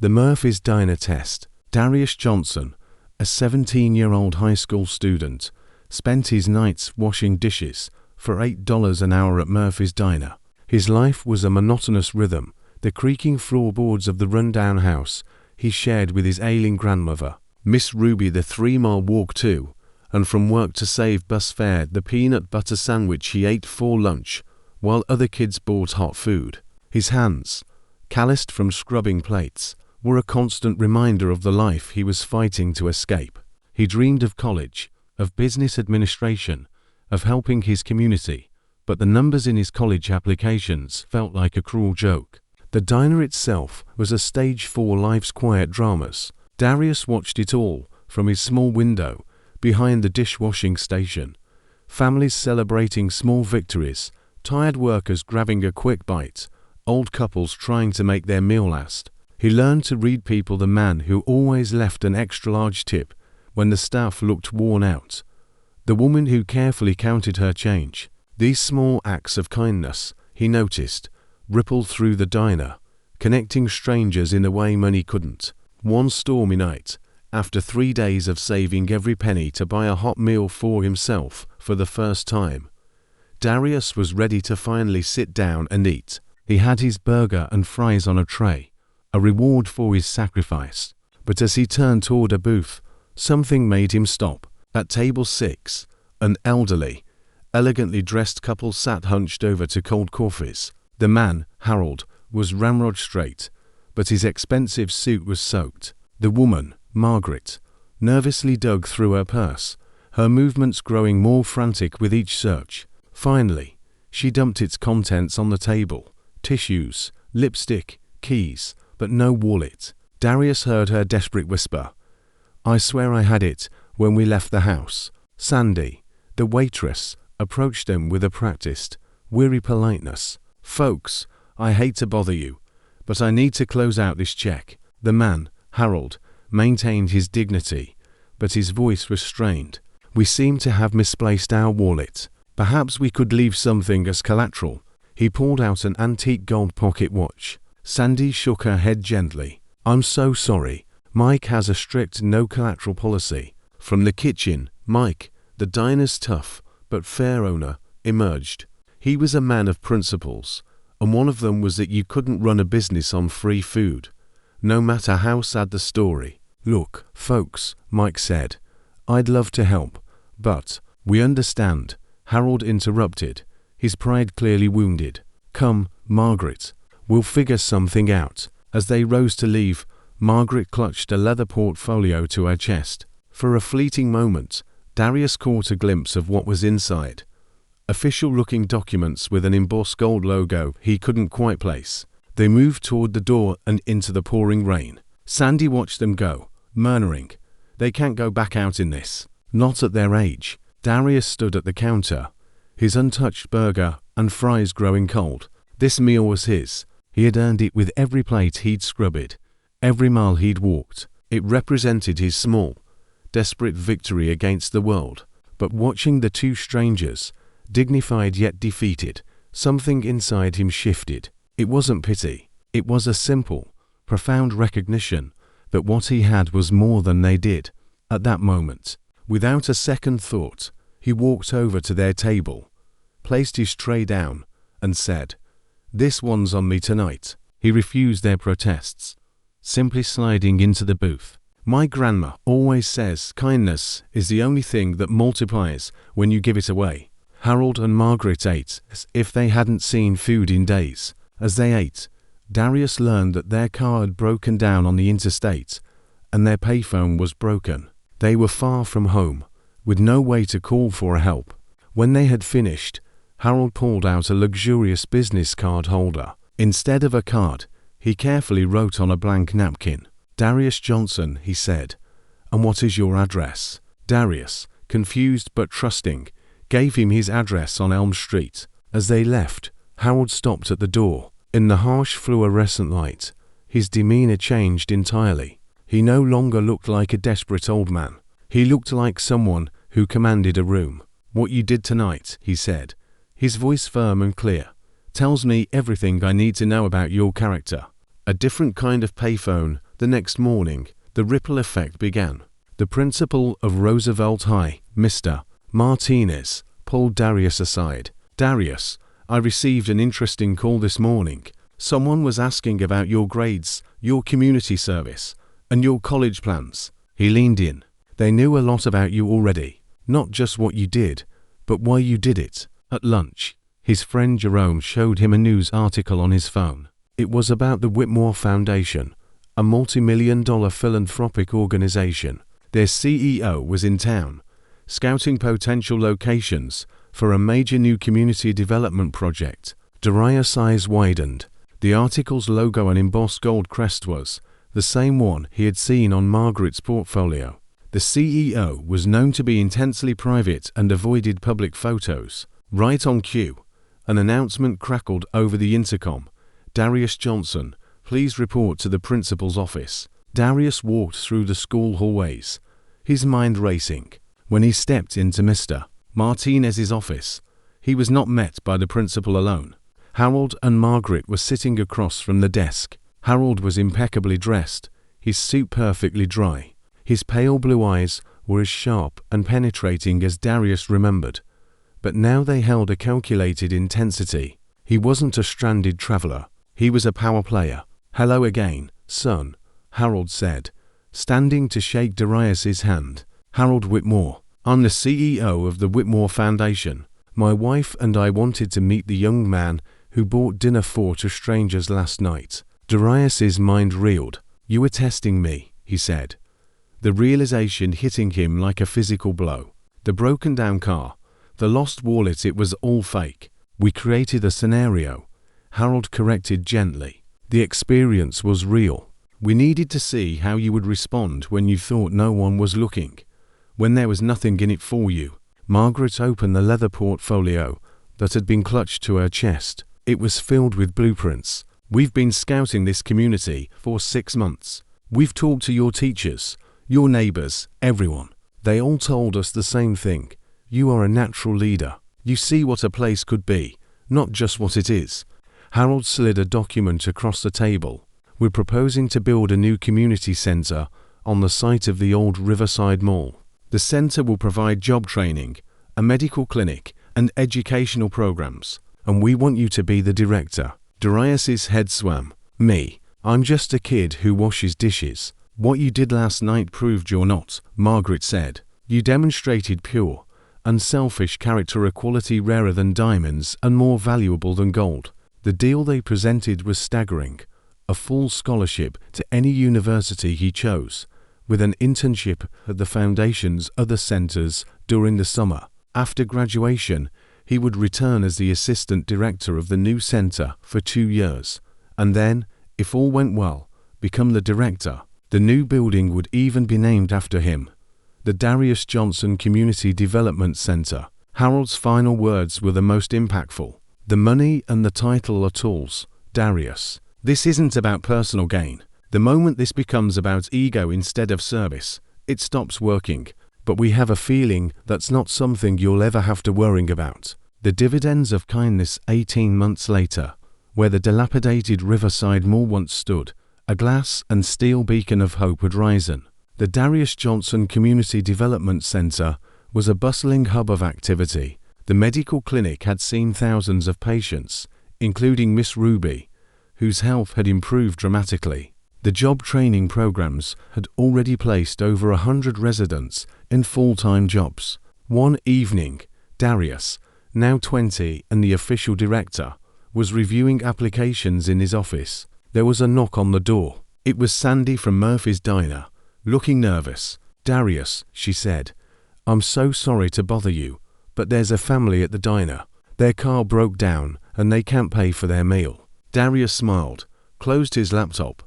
The Murphy's Diner Test. Darius Johnson, a 17-year-old high school student, spent his nights washing dishes for $8 an hour at Murphy's Diner. His life was a monotonous rhythm, the creaking floorboards of the rundown house he shared with his ailing grandmother, Miss Ruby, the 3-mile walk to and from work to save bus fare, the peanut butter sandwich he ate for lunch while other kids bought hot food. His hands, calloused from scrubbing plates, were a constant reminder of the life he was fighting to escape. He dreamed of college, of business administration, of helping his community, but the numbers in his college applications felt like a cruel joke. The diner itself was a stage for life's quiet dramas. Darius watched it all from his small window behind the dishwashing station. Families celebrating small victories, tired workers grabbing a quick bite, old couples trying to make their meal last. He learned to read people, the man who always left an extra-large tip when the staff looked worn out, the woman who carefully counted her change. These small acts of kindness, he noticed, rippled through the diner, connecting strangers in a way money couldn't. One stormy night, after 3 days of saving every penny to buy a hot meal for himself for the first time, Darius was ready to finally sit down and eat. He had his burger and fries on a tray, a reward for his sacrifice. But as he turned toward a booth, something made him stop. At table 6, an elderly, elegantly dressed couple sat hunched over to cold coffees. The man, Harold, was ramrod straight, but his expensive suit was soaked. The woman, Margaret, nervously dug through her purse, her movements growing more frantic with each search. Finally, she dumped its contents on the table: tissues, lipstick, keys, but no wallet. Darius heard her desperate whisper, "I swear I had it when we left the house." Sandy, the waitress, approached them with a practiced, weary politeness. "Folks, I hate to bother you, but I need to close out this check." The man, Harold, maintained his dignity, but his voice was strained. "We seem to have misplaced our wallet. Perhaps we could leave something as collateral." He pulled out an antique gold pocket watch. Sandy shook her head gently. "I'm so sorry. Mike has a strict no-collateral policy." From the kitchen, Mike, the diner's tough but fair owner, emerged. He was a man of principles, and one of them was that you couldn't run a business on free food, no matter how sad the story. "Look, folks," Mike said, "I'd love to help, but we understand," Harold interrupted, his pride clearly wounded. "Come, Margaret, we'll figure something out." As they rose to leave, Margaret clutched a leather portfolio to her chest. For a fleeting moment, Darius caught a glimpse of what was inside. Official-looking documents with an embossed gold logo he couldn't quite place. They moved toward the door and into the pouring rain. Sandy watched them go, murmuring, "They can't go back out in this. Not at their age." Darius stood at the counter, his untouched burger and fries growing cold. This meal was his. He had earned it with every plate he'd scrubbed, every mile he'd walked. It represented his small, desperate victory against the world. But watching the two strangers, dignified yet defeated, something inside him shifted. It wasn't pity. It was a simple, profound recognition that what he had was more than they did. At that moment, without a second thought, he walked over to their table, placed his tray down, and said, "This one's on me tonight." He refused their protests, simply sliding into the booth. "My grandma always says kindness is the only thing that multiplies when you give it away." Harold and Margaret ate as if they hadn't seen food in days. As they ate, Darius learned that their car had broken down on the interstate, and their payphone was broken. They were far from home, with no way to call for help. When they had finished, Harold pulled out a luxurious business card holder. Instead of a card, he carefully wrote on a blank napkin, "Darius Johnson," he said, "and what is your address?" Darius, confused but trusting, gave him his address on Elm Street. As they left, Harold stopped at the door. In the harsh fluorescent light, his demeanor changed entirely. He no longer looked like a desperate old man. He looked like someone who commanded a room. "What you did tonight," he said, his voice firm and clear, "tells me everything I need to know about your character." A different kind of payphone The next morning, the ripple effect began. The principal of Roosevelt High, Mr. Martinez, pulled Darius aside. "Darius, I received an interesting call this morning. Someone was asking about your grades, your community service, and your college plans." He leaned in. They knew a lot about you already, not just what you did, but why you did it. At lunch, his friend Jerome showed him a news article on his phone. It was about the Whitmore Foundation, a multi-million-dollar philanthropic organization. Their CEO was in town, scouting potential locations for a major new community development project. Darius' eyes widened. The article's logo and embossed gold crest was the same one he had seen on Margaret's portfolio. The CEO was known to be intensely private and avoided public photos. Right on cue, an announcement crackled over the intercom. "Darius Johnson, please report to the principal's office." Darius walked through the school hallways, his mind racing. When he stepped into Mr. Martinez's office, he was not met by the principal alone. Harold and Margaret were sitting across from the desk. Harold was impeccably dressed, his suit perfectly dry. His pale blue eyes were as sharp and penetrating as Darius remembered, but now they held a calculated intensity. He wasn't a stranded traveler, he was a power player. "Hello again, son," Harold said, standing to shake Darius's hand. "Harold Whitmore. I'm the CEO of the Whitmore Foundation. My wife and I wanted to meet the young man who bought dinner to strangers last night." Darius's mind reeled. "You were testing me," he said, the realization hitting him like a physical blow. The broken down car, the lost wallet, it was all fake. "We created a scenario," Harold corrected gently. "The experience was real. We needed to see how you would respond when you thought no one was looking, when there was nothing in it for you." Margaret opened the leather portfolio that had been clutched to her chest. It was filled with blueprints. "We've been scouting this community for 6 months. We've talked to your teachers, your neighbors, everyone. They all told us the same thing. You are a natural leader. You see what a place could be, not just what it is." Harold slid a document across the table. "We're proposing to build a new community center on the site of the old Riverside Mall. The center will provide job training, a medical clinic, and educational programs. And we want you to be the director." Darius's head swam. "Me? I'm just a kid who washes dishes." "What you did last night proved you're not," Margaret said. "You demonstrated pure, unselfish character, a quality rarer than diamonds and more valuable than gold." The deal they presented was staggering. A full scholarship to any university he chose, with an internship at the Foundation's other centers during the summer. After graduation, he would return as the assistant director of the new center for 2 years, and then, if all went well, become the director. The new building would even be named after him, the Darius Johnson Community Development Center. Harold's final words were the most impactful. "The money and the title are tools, Darius. This isn't about personal gain. The moment this becomes about ego instead of service, it stops working. But we have a feeling that's not something you'll ever have to worry about." The dividends of kindness 18 months later, where the dilapidated Riverside Mall once stood, a glass and steel beacon of hope had risen. The Darius Johnson Community Development Center was a bustling hub of activity. The medical clinic had seen thousands of patients, including Miss Ruby, whose health had improved dramatically. The job training programs had already placed over 100 residents in full-time jobs. One evening, Darius, now 20 and the official director, was reviewing applications in his office. There was a knock on the door. It was Sandy from Murphy's Diner, looking nervous. "Darius," she said, "I'm so sorry to bother you, but there's a family at the diner. Their car broke down and they can't pay for their meal." Darius smiled, closed his laptop,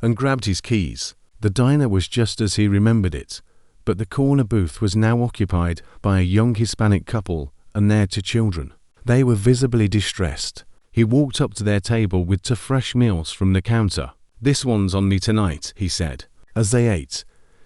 and grabbed his keys. The diner was just as he remembered it, but the corner booth was now occupied by a young Hispanic couple and their 2 children. They were visibly distressed. He walked up to their table with 2 fresh meals from the counter. "This one's on me tonight," he said. As they ate,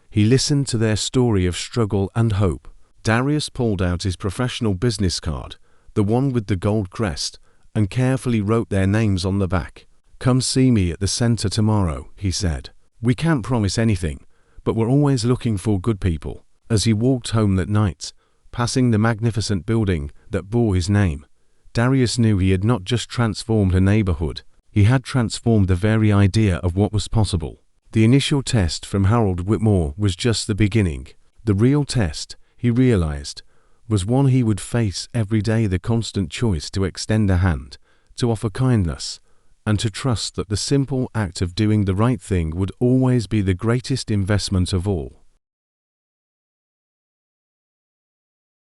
he listened to their story of struggle and hope. Darius pulled out his professional business card, the one with the gold crest, and carefully wrote their names on the back. "Come see me at the center tomorrow," he said. We can't promise anything, but we're always looking for good people. As he walked home that night, passing the magnificent building that bore his name, Darius knew he had not just transformed a neighborhood, he had transformed the very idea of what was possible. The initial test from Harold Whitmore was just the beginning. The real test, he realized, was one he would face every day: the constant choice to extend a hand, to offer kindness, and to trust that the simple act of doing the right thing would always be the greatest investment of all.